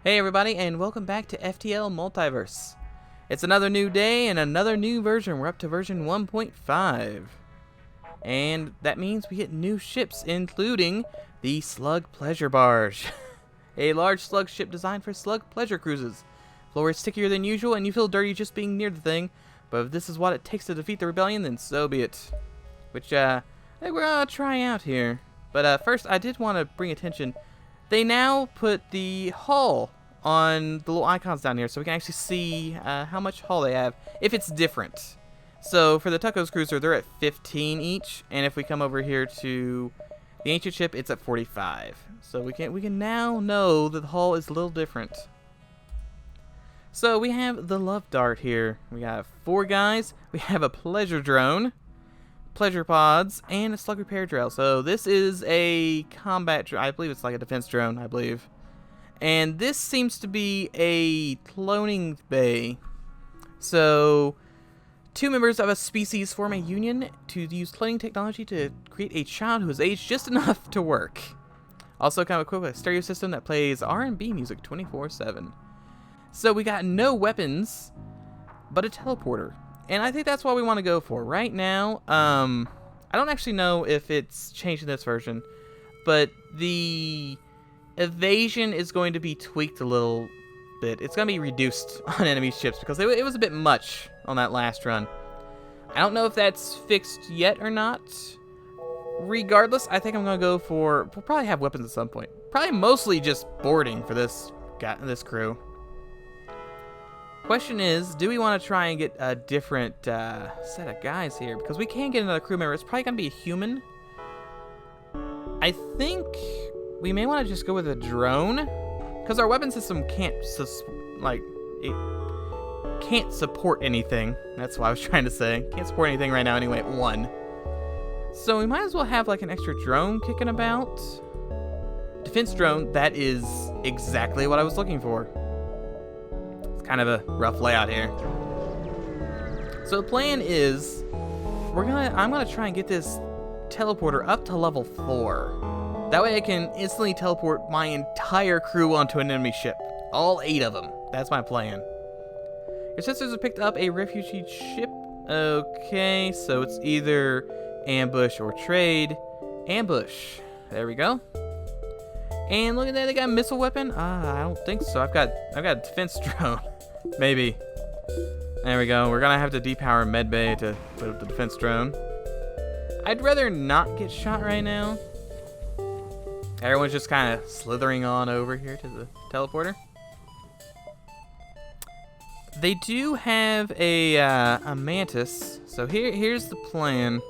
Hey everybody, and welcome back to FTL Multiverse. It's another new day and another new version. We're up to version 1.5. And that means we get new ships, including the Slug Pleasure Barge. A large slug ship designed for slug pleasure cruises. Floor is stickier than usual, and you feel dirty just being near the thing. But if this is what it takes to defeat the rebellion, then so be it. Which, I think we're gonna try out here. But first, I did want to bring attention. They now put the hull on the little icons down here, so we can actually see how much hull they have, if it's different. So for the Tucko's Cruiser, they're at 15 each, and if we come over here to the Ancient Ship, it's at 45. So we can now know that the hull is a little different. So we have the Love Dart here. We have 4 guys. We have a Pleasure Drone, Pleasure Pods, and a Slug Repair Drill. So this is a combat drone. I believe it's like a defense drone, I believe. And this seems to be a cloning bay. So 2 members of a species form a union to use cloning technology to create a child who is aged just enough to work. Also kind of equipped with a stereo system that plays R&B music 24/7. So we got no weapons, but a teleporter. And I think that's what we want to go for. Right now, I don't actually know if it's changed in this version, but the evasion is going to be tweaked a little bit. It's going to be reduced on enemy ships because it was a bit much on that last run. I don't know if that's fixed yet or not. Regardless, I think I'm going to go for... We'll probably have weapons at some point. Probably mostly just boarding for this crew. Question is, do we want to try and get a different set of guys here? Because we can get another crew member. It's probably going to be a human. I think we may want to just go with a drone. Because our weapon system can't support anything. That's what I was trying to say. Can't support anything right now anyway at 1. So we might as well have like an extra drone kicking about. Defense drone, that is exactly what I was looking for. Kind of a rough layout here. So the plan is I'm gonna try and get this teleporter up to level 4. That way I can instantly teleport my entire crew onto an enemy ship. All 8 of them. That's my plan. Your sisters have picked up a refugee ship. Okay, so it's either ambush or trade. Ambush. There we go. And look at that, they got a missile weapon? I don't think so. I've got a defense drone. Maybe. There we go. We're gonna have to depower medbay to put up the defense drone. I'd rather not get shot right now. Everyone's just kind of slithering on over here to the teleporter. They do have a mantis. So here's the plan.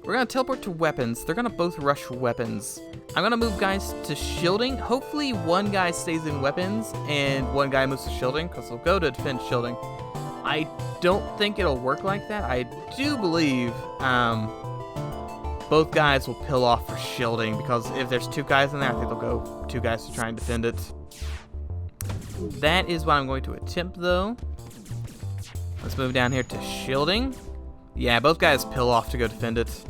We're gonna teleport to weapons. They're gonna both rush weapons. I'm gonna move guys to shielding. Hopefully one guy stays in weapons and one guy moves to shielding, because they'll go to defense shielding. I don't think it'll work like that. I do believe both guys will pill off for shielding, because if there's 2 guys in there, I think they'll go 2 guys to try and defend it. That is what I'm going to attempt though. Let's move down here to shielding. Yeah, both guys pill off to go defend it.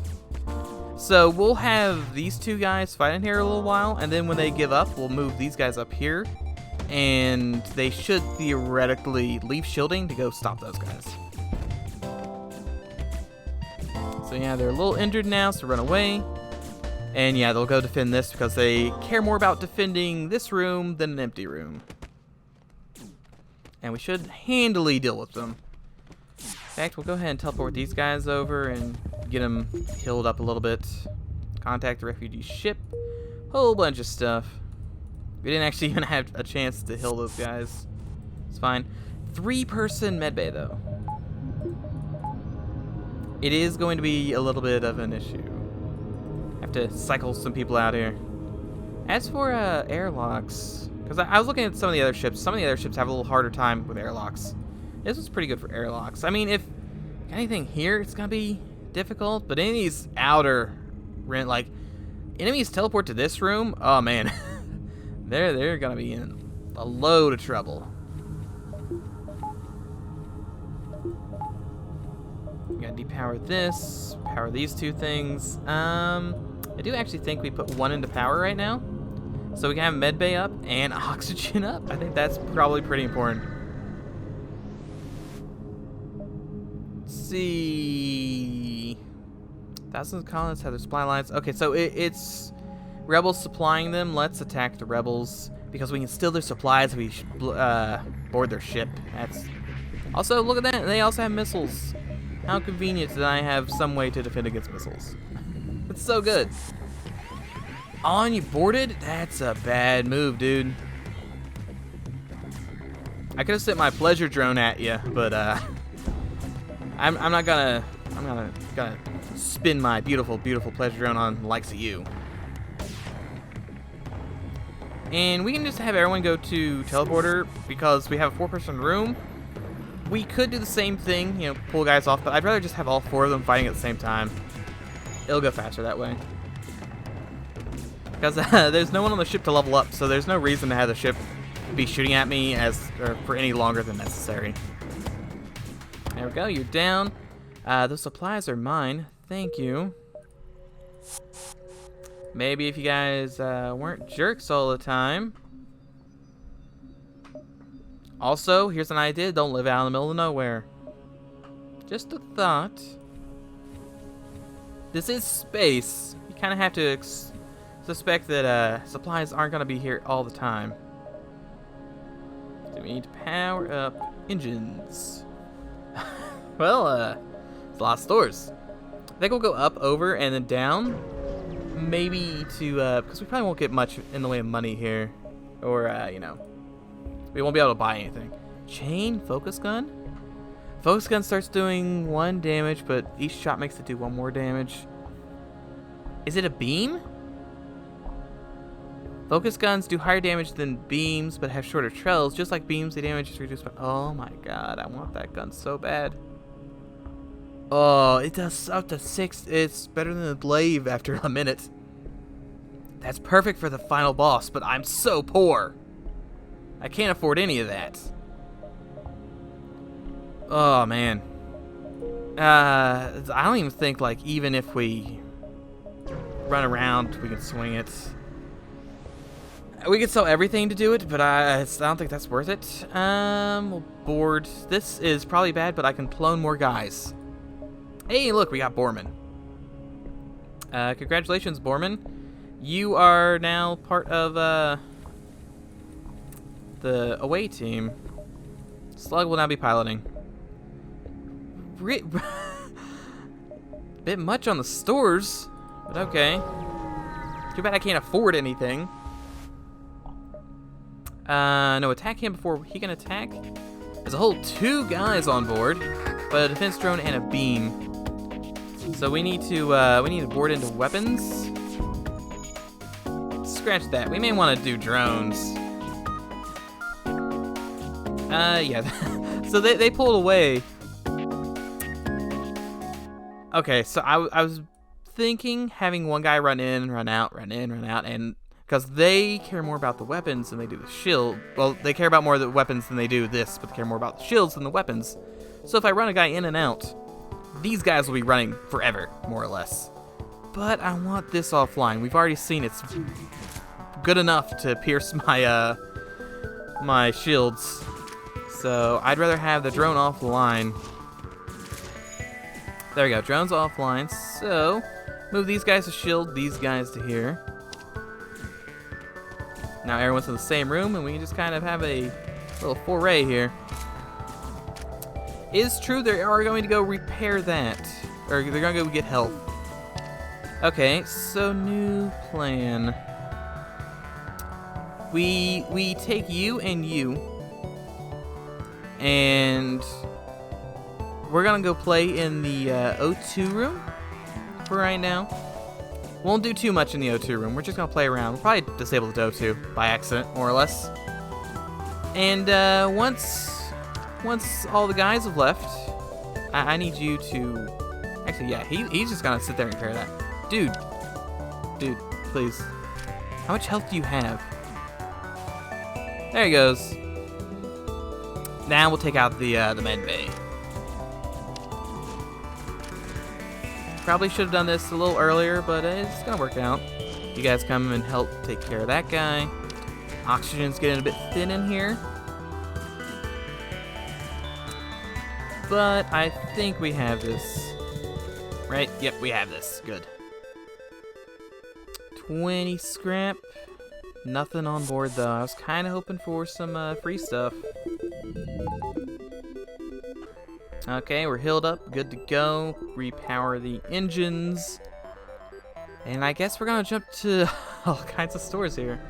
So we'll have these 2 guys fighting here a little while, and then when they give up, we'll move these guys up here, and they should theoretically leave shielding to go stop those guys. So yeah, they're a little injured now, so run away. And yeah, they'll go defend this because they care more about defending this room than an empty room. And we should handily deal with them. In fact, we'll go ahead and teleport these guys over and get them healed up a little bit. Contact the refugee ship. Whole bunch of stuff. We didn't actually even have a chance to heal those guys. It's fine. 3-person medbay though. It is going to be a little bit of an issue. Have to cycle some people out here. As for airlocks, because I was looking at some of the other ships. Some of the other ships have a little harder time with airlocks. This was pretty good for airlocks. I mean, if anything here, it's gonna be difficult. But any of these outer, like enemies teleport to this room. Oh man, they're gonna be in a load of trouble. We gotta depower this, power these 2 things. I do actually think we put 1 into power right now. So we can have med bay up and oxygen up. I think that's probably pretty important. Let's see. Thousands of colonists have their supply lines. Okay, so it's rebels supplying them. Let's attack the rebels because we can steal their supplies if we board their ship. That's also, look at that. They also have missiles. How convenient that I have some way to defend against missiles. It's so good. On you boarded? That's a bad move, dude. I could have sent my pleasure drone at you, but I'm not gonna spin my beautiful pleasure drone on the likes of you. And we can just have everyone go to teleporter because we have a 4-person room. We could do the same thing, you know, pull guys off, but I'd rather just have all 4 of them fighting at the same time. It'll go faster that way. Because there's no one on the ship to level up, so there's no reason to have the ship be shooting at me for any longer than necessary. There we go, you're down. Those supplies are mine. Thank you. Maybe if you guys weren't jerks all the time. Also, here's an idea. Don't live out in the middle of nowhere. Just a thought. This is space. You kind of have to suspect that supplies aren't going to be here all the time. So we need to power up engines. Well, it's a lot of stores. I think we'll go up, over, and then down. Maybe to, because we probably won't get much in the way of money here. Or, you know, we won't be able to buy anything. Chain focus gun? Focus gun starts doing 1 damage, but each shot makes it do 1 more damage. Is it a beam? Focus guns do higher damage than beams, but have shorter trails. Just like beams, the damage is reduced by... Oh my god, I want that gun so bad. Oh, it does up to 6. It's better than the glaive after a minute. That's perfect for the final boss, but I'm so poor. I can't afford any of that. Oh, man. I don't even think, like, even if we run around, we can swing it. We could sell everything to do it, but I don't think that's worth it. We'll board. This is probably bad, but I can clone more guys. Hey, look, we got Borman. Congratulations, Borman. You are now part of the away team. Slug will now be piloting. Bit much on the stores, but okay. Too bad I can't afford anything. No, attack him before he can attack. There's a whole 2 guys on board, but a defense drone and a beam. So we need to board into weapons. Scratch that. We may want to do drones. Yeah. So they pulled away. Okay, so I was thinking having one guy run in, run out, and because they care more about the weapons than they do the shield. Well, they care about more of the weapons than they do this, but they care more about the shields than the weapons. So if I run a guy in and out, these guys will be running forever, more or less. But I want this offline. We've already seen it's good enough to pierce my my shields. So I'd rather have the drone offline. There we go, drone's offline. So move these guys to shield, these guys to here. Now everyone's in the same room, and we can just kind of have a little foray here. It's true they are going to go repair that, or they're going to go get help. Okay, so new plan. We take you, and we're gonna go play in the O2 room for right now. Won't do too much in the O2 room. We're just gonna play around. We'll probably disable the O2 by accident, more or less. And once all the guys have left, I need you to. Actually, yeah, he's just gonna sit there and repair that. Dude, please. How much health do you have? There he goes. Now we'll take out the med bay. Probably should have done this a little earlier, but it's gonna work out. You guys come and help take care of that guy. Oxygen's getting a bit thin in here. But I think we have this. Right? Yep, we have this. Good. 20 scrap. Nothing on board though. I was kind of hoping for some free stuff. Okay, we're healed up. Good to go. Repower the engines. And I guess we're gonna jump to all kinds of stores here.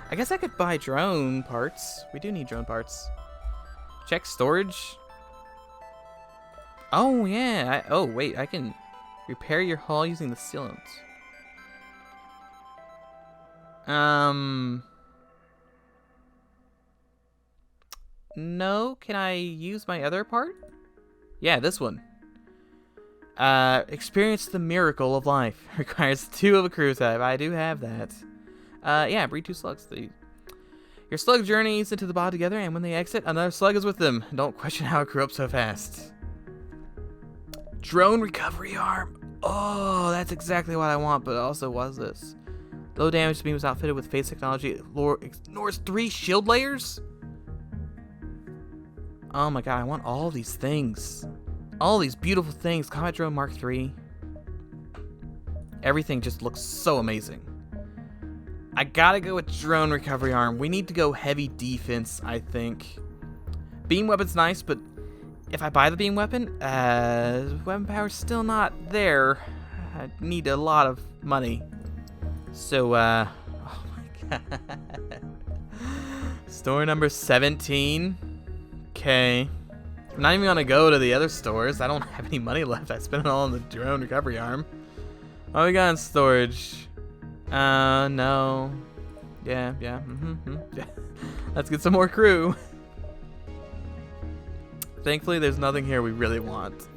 I guess I could buy drone parts. We do need drone parts. Check storage. Oh yeah. Oh wait, I can repair your hull using the sealants. No, can I use my other part? Yeah, this one. Experience the miracle of life. Requires 2 of a crew type. I do have that. Yeah, breed 2 slugs. Your slug journeys into the pod together, and when they exit, another slug is with them. Don't question how it grew up so fast. Drone recovery arm. Oh, that's exactly what I want, but also what's this? Low damage beam was outfitted with phase technology. It ignores 3 shield layers? Oh my god, I want all these things. All these beautiful things. Combat Drone Mark III. Everything just looks so amazing. I gotta go with Drone Recovery Arm. We need to go heavy defense, I think. Beam Weapon's nice, but if I buy the beam weapon, weapon power's still not there. I need a lot of money. So, oh my god. Store number 17. Okay. I'm not even gonna go to the other stores. I don't have any money left. I spent it all on the drone recovery arm. What we got in storage? No. Yeah. Yeah. Let's get some more crew. Thankfully, there's nothing here we really want.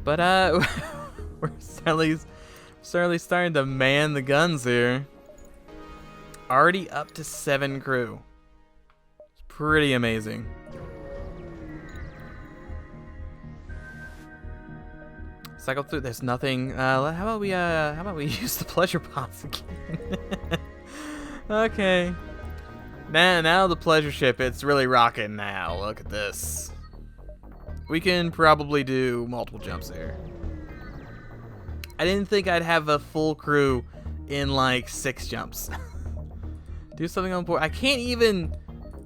But, we're certainly starting to man the guns here. Already up to 7 crew. It's pretty amazing. Cycle through. There's nothing. How about we use the pleasure pods again? Okay. Now the pleasure ship. It's really rocking now. Look at this. We can probably do multiple jumps here. I didn't think I'd have a full crew in like 6 jumps. Do something on board. I can't even.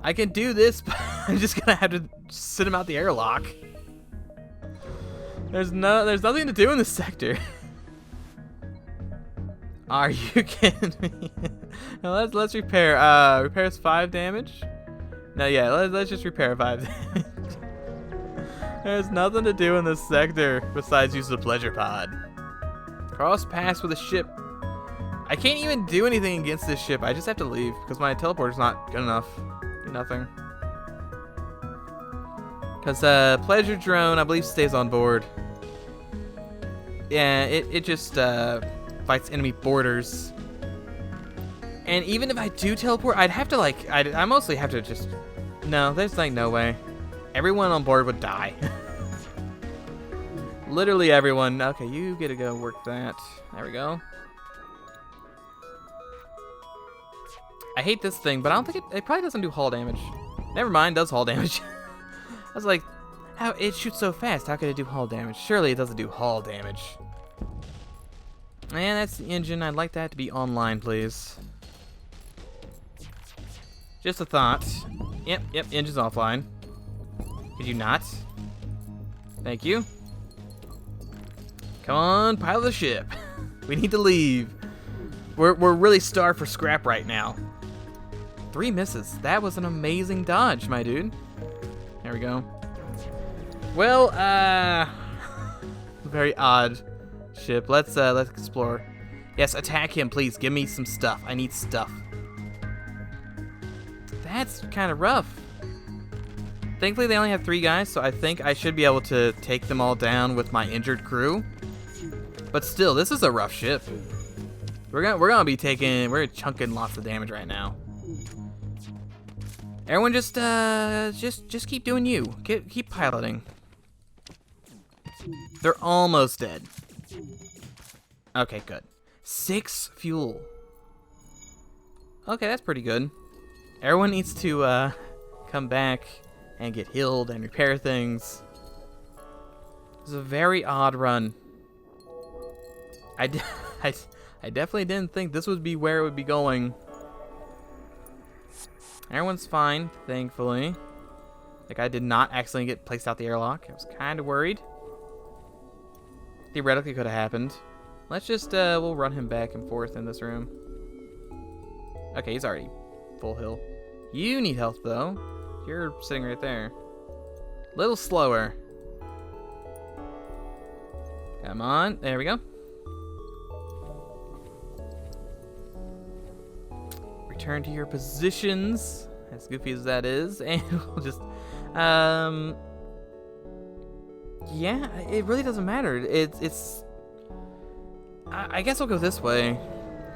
I can do this, but I'm just gonna have to sit him out the airlock. There's nothing to do in this sector. Are you kidding me? Now let's repair. Repairs 5 damage. No, yeah, let's just repair 5 damage. There's nothing to do in this sector besides use the pleasure pod. Cross pass with a ship. I can't even do anything against this ship. I just have to leave because my teleporter's not good enough. Do nothing. Because pleasure drone, I believe, stays on board. Yeah, it just fights enemy borders. And even if I do teleport, I'd have to like, I mostly have to just, no, there's like no way. Everyone on board would die. Literally everyone. Okay, you get to go work that. There we go. I hate this thing, but I don't think it probably doesn't do hull damage. Never mind, does hull damage. I was like, how it shoots so fast? How could it do hull damage? Surely it doesn't do hull damage. And that's the engine. I'd like that to be online, please. Just a thought. Yep, engine's offline. Could you not? Thank you. Come on, pilot the ship. We need to leave. We're really starved for scrap right now. 3 misses. That was an amazing dodge, my dude. There we go. Well, very odd ship. Let's explore. Yes, attack him, please. Give me some stuff. I need stuff. That's kind of rough. Thankfully, they only have 3 guys, so I think I should be able to take them all down with my injured crew. But still, this is a rough ship. We're gonna be chunking lots of damage right now. Everyone, just keep doing you. Keep piloting. They're almost dead. Okay, good. 6 fuel. Okay, that's pretty good. Everyone needs to come back and get healed and repair things. It's a very odd run. I definitely didn't think this would be where it would be going. Everyone's fine, thankfully. Like, I did not accidentally get placed out the airlock. I was kind of worried. Theoretically could have happened. Let's just, we'll run him back and forth in this room. Okay, he's already full heal. You need health, though. You're sitting right there. Little slower. Come on. There we go. Return to your positions, as goofy as that is, and we'll just, yeah, it really doesn't matter. I guess I'll go this way.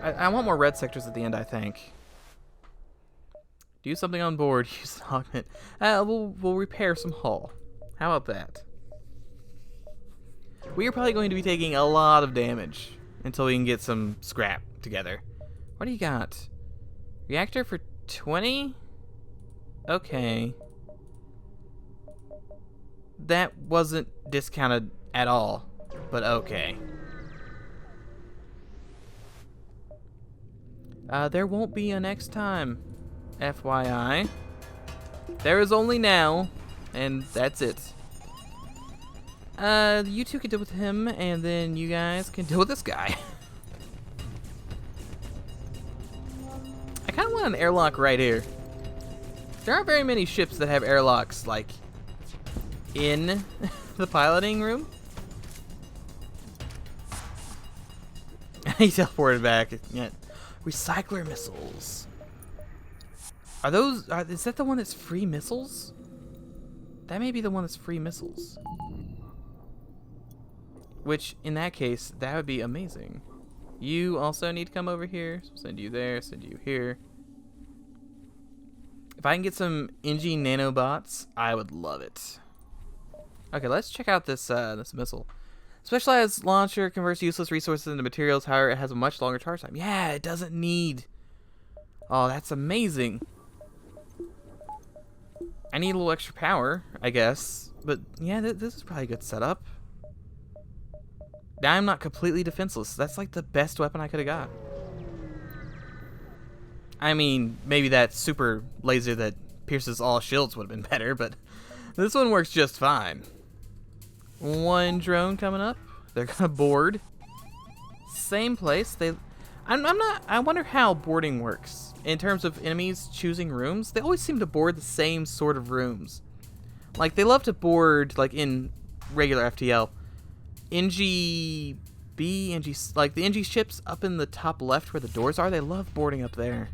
I want more red sectors at the end, I think. Do something on board, use an augment. We'll repair some hull. How about that? We are probably going to be taking a lot of damage until we can get some scrap together. What do you got? Reactor for 20? Okay. That wasn't discounted at all, but okay. There won't be a next time, FYI. There is only now, and that's it. You two can deal with him, and then you guys can deal with this guy. I kind of want an airlock right here. There aren't very many ships that have airlocks, like, in the piloting room. He teleported back. Yeah. Recycler missiles. Are those... is that the one that's free missiles? That may be the one that's free missiles. Which, in that case, that would be amazing. You also need to come over here. So send you there, send you here. If I can get some NG nanobots, I would love it. Okay, let's check out this this missile. Specialized launcher converts useless resources into materials. However, it has a much longer charge time. Yeah, it doesn't need... Oh, that's amazing. I need a little extra power, I guess. But, yeah, this is probably a good setup. Now I'm not completely defenseless. That's like the best weapon I could have got. I mean, maybe that super laser that pierces all shields would have been better, but this one works just fine. One drone coming up. They're gonna board. Same place. I wonder how boarding works in terms of enemies choosing rooms. They always seem to board the same sort of rooms. Like, they love to board, like in regular FTL, NG like the NG ships up in the top left where the doors are. They love boarding up there.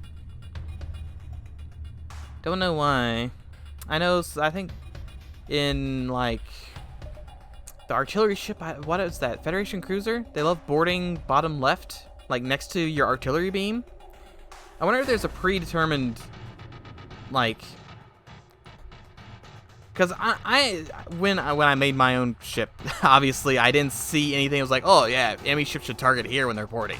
Don't know why. I think in like the artillery ship, what is that? Federation cruiser? They love boarding bottom left, like next to your artillery beam. I wonder if there's a predetermined, like, because when I made my own ship, obviously I didn't see anything. It was like, oh yeah, enemy ship should target here when they're boarding.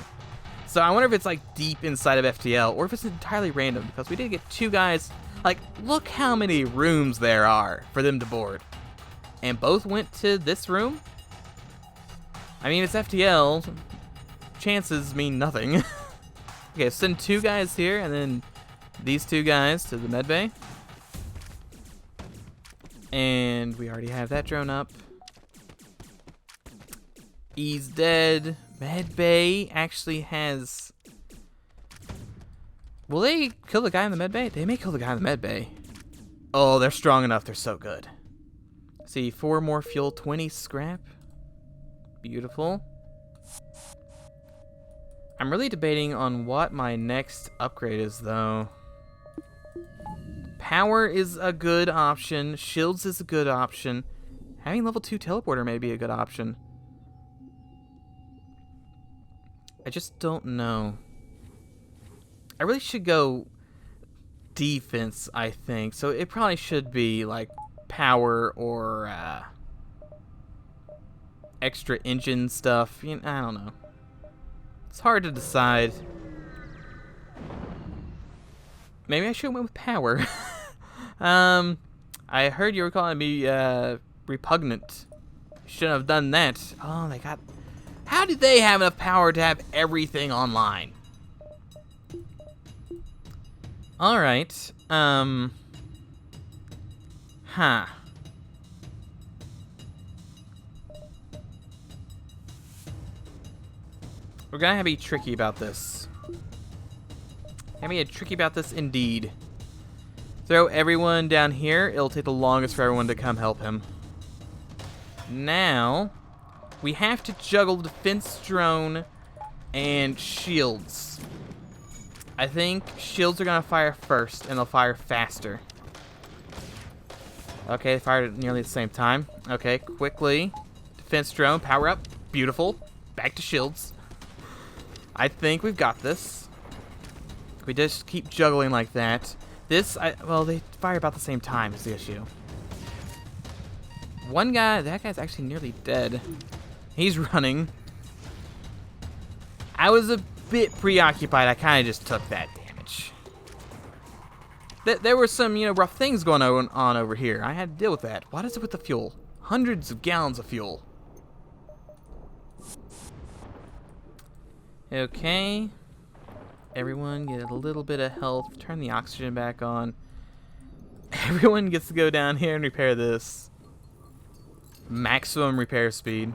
So I wonder if it's like deep inside of FTL or if it's entirely random, because we did get two guys. Like, look how many rooms there are for them to board, and both went to this room. I mean, it's FTL. Chances mean nothing. Okay, send two guys here, and then these two guys to the medbay. And we already have that drone up. He's dead. Medbay actually has... Will they kill the guy in the medbay? They may kill the guy in the medbay. Oh, they're strong enough. They're so good. See, 4 more fuel, 20 scrap. Beautiful. I'm really debating on what my next upgrade is, though. Power is a good option. Shields is a good option. Having level 2 teleporter may be a good option. I just don't know. I really should go defense, I think. So it probably should be like power or extra engine stuff. I don't know. It's hard to decide. Maybe I should have went with power. I heard you were calling me repugnant. Shouldn't have done that. Oh, they got... How did they have enough power to have everything online? Alright. Huh. We're gonna have to be tricky about this. Have to be tricky about this indeed. Throw everyone down here. It'll take the longest for everyone to come help him. Now, we have to juggle defense drone and shields. I think shields are gonna fire first, and they'll fire faster. Okay, they fired at nearly the same time. Okay, quickly. Defense drone, power up. Beautiful. Back to shields. I think we've got this. We just keep juggling like that. Well, they fire about the same time is the issue. One guy, that guy's actually nearly dead. He's running. I was a bit preoccupied. I kind of just took that damage. There were some, rough things going on over here. I had to deal with that. What is it with the fuel? Hundreds of gallons of fuel. Okay. Everyone get a little bit of health. Turn the oxygen back on. Everyone gets to go down here and repair this. Maximum repair speed.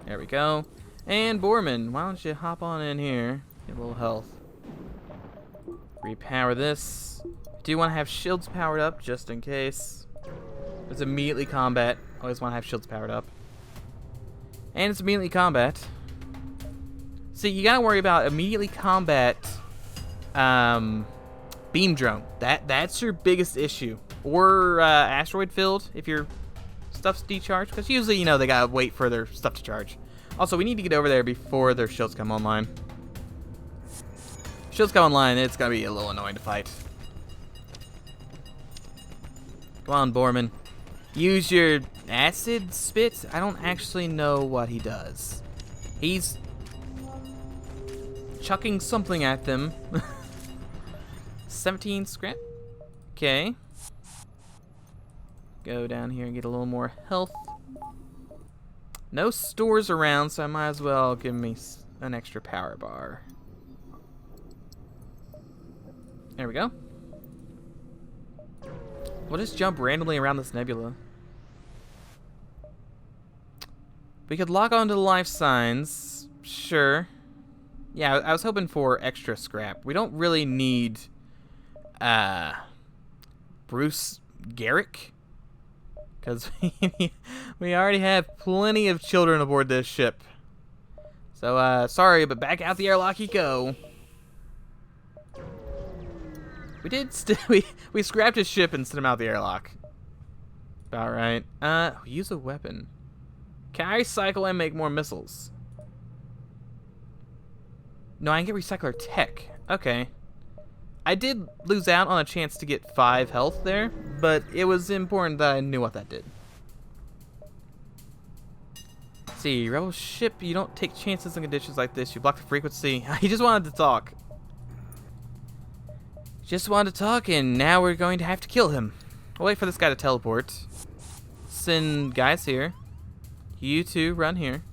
There we go. And Borman, why don't you hop on in here? Get a little health. Repower this. Do you want to have shields powered up just in case? It's immediately combat. Always want to have shields powered up. And it's immediately combat. See, you gotta worry about immediately combat beam drone. That's your biggest issue. Or asteroid field if your stuff's decharged. Because usually, they gotta wait for their stuff to charge. Also, we need to get over there before their shields come online. Shields come online, it's gonna be a little annoying to fight. Come on, Borman. Use your acid spit. I don't actually know what he does. He's chucking something at them. 17 scrap. Okay. Go down here and get a little more health. No stores around, so I might as well give me an extra power bar. There we go. We'll just jump randomly around this nebula. We could lock onto the life signs. Sure. Yeah, I was hoping for extra scrap. We don't really need Bruce Garrick, because we already have plenty of children aboard this ship. So sorry, but back out the airlock you go. We did we scrapped his ship and sent him out the airlock. All right. Use a weapon. Can I recycle and make more missiles? No, I can get recycler tech. Okay. I did lose out on a chance to get 5 health there, but it was important that I knew what that did. Let's see, rebel ship, you don't take chances in conditions like this. You block the frequency. He just wanted to talk. Just wanted to talk, and now we're going to have to kill him. I'll wait for this guy to teleport. Send guys here. You two run here.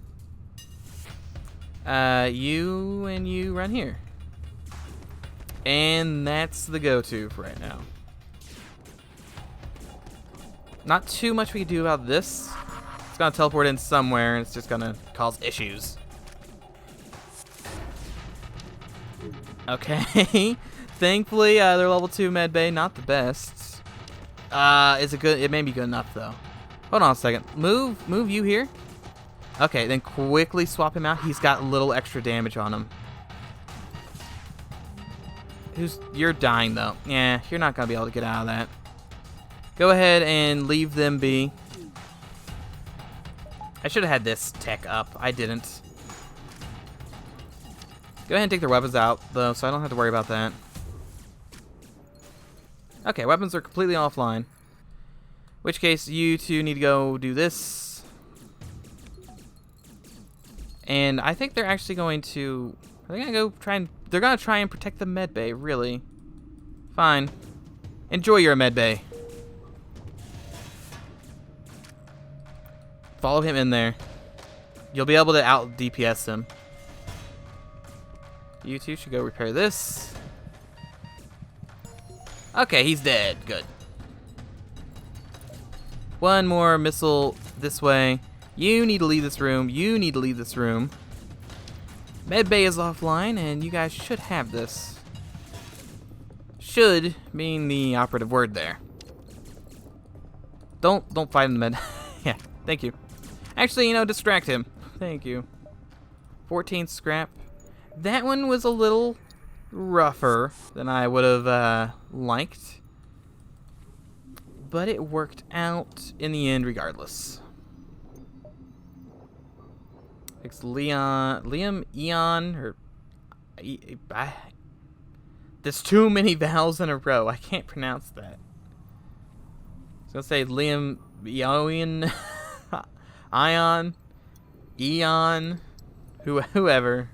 You and you run here. And that's the go-to for right now. Not too much we can do about this. It's gonna teleport in somewhere, and it's just gonna cause issues. Okay. Thankfully, their level 2 med bay, not the best. Is it good? It may be good enough, though. Hold on a second. Move you here. Okay, then quickly swap him out. He's got a little extra damage on him. You're dying, though. Yeah, you're not going to be able to get out of that. Go ahead and leave them be. I should have had this tech up. I didn't. Go ahead and take their weapons out, though, so I don't have to worry about that. Okay, weapons are completely offline. In which case, you two need to go do this. And I think they're actually going to... Are they going to go try and... They're going to try and protect the med bay, really. Fine. Enjoy your med bay. Follow him in there. You'll be able to out DPS him. You two should go repair this. Okay, he's dead. Good. One more missile this way. You need to leave this room. You need to leave this room. Medbay is offline, and you guys should have this. Should being the operative word there. Don't fight in the med. Yeah, thank you. Actually, you know, distract him. Thank you. 14 scrap. That one was a little rougher than I would have liked. But it worked out in the end regardless. It's Liam, Eon, or... There's too many vowels in a row. I can't pronounce that. I was going to say Liam, Eon, Ion, Eon, whoever.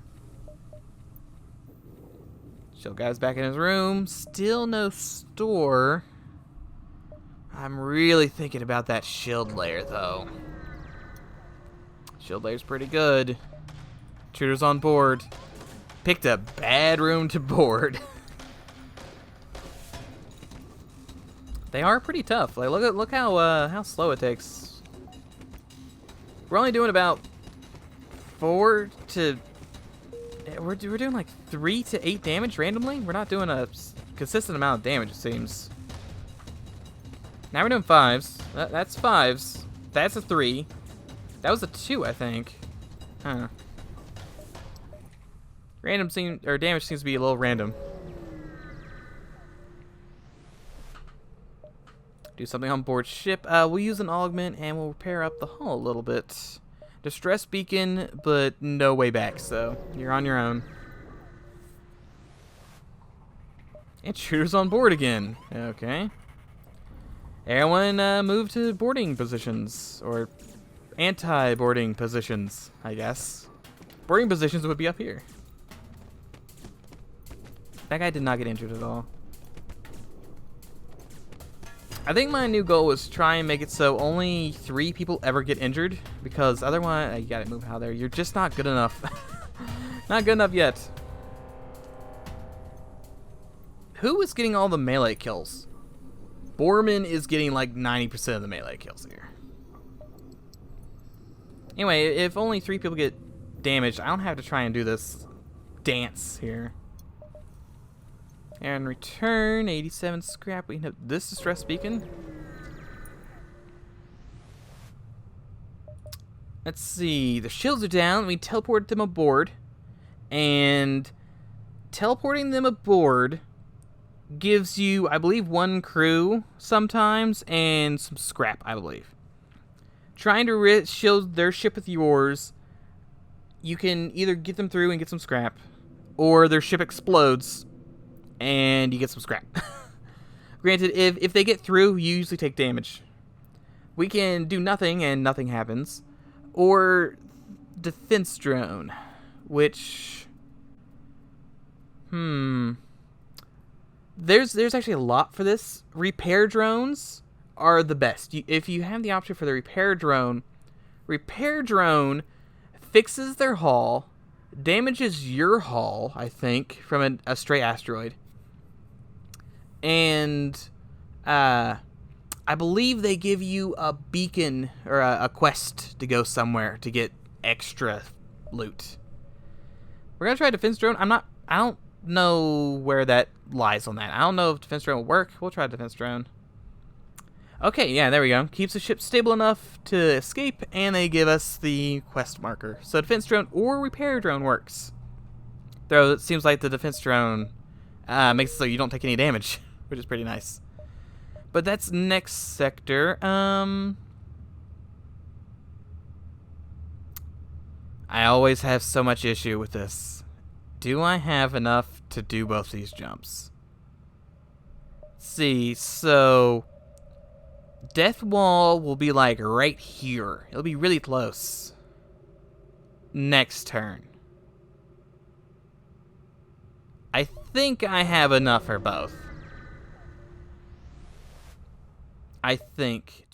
Shield guy's back in his room. Still no store. I'm really thinking about that shield layer, though. Shield layer's pretty good. Intruders on board. Picked a bad room to board. They are pretty tough. Like, look how slow it takes. We're only doing about 4 to... We're doing like 3 to 8 damage randomly. We're not doing a consistent amount of damage, it seems. Now we're doing 5s. That's 5s. That's a 3. That was a 2, I think. Huh. Damage seems to be a little random. Do something on board ship. We'll use an augment and we'll repair up the hull a little bit. Distress beacon, but no way back, so you're on your own. Intruders on board again. Okay. Everyone move to boarding positions, or anti-boarding positions, I guess. Boarding positions would be up here. That guy did not get injured at all. I think my new goal was try and make it so only 3 people ever get injured, because otherwise, you gotta move out there. You're just not good enough. Not good enough yet. Who is getting all the melee kills? Borman is getting like 90% of the melee kills here. Anyway, if only 3 people get damaged, I don't have to try and do this dance here. And return 87 scrap. We have this distress beacon. Let's see. The shields are down. We teleported them aboard. And teleporting them aboard gives you, I believe, 1 crew sometimes and some scrap, I believe. Trying to shield their ship with yours, you can either get them through and get some scrap, or their ship explodes and you get some scrap. Granted, if they get through, you usually take damage. We can do nothing and nothing happens. Or defense drone, which... There's actually a lot for this. Repair drones are the best. If you have the option for the repair drone fixes their hull, damages your hull, I think, from a stray asteroid. And I believe they give you a beacon or a quest to go somewhere to get extra loot. We're gonna try defense drone. I don't know where that lies on that. I don't know if defense drone will work. We'll try defense drone. Okay, yeah, there we go. Keeps the ship stable enough to escape, and they give us the quest marker. So defense drone or repair drone works. Though it seems like the defense drone makes it so you don't take any damage, which is pretty nice. But that's next sector. I always have so much issue with this. Do I have enough to do both these jumps? Let's see, so Death Wall will be like right here. It'll be really close. Next turn. I think I have enough for both. I think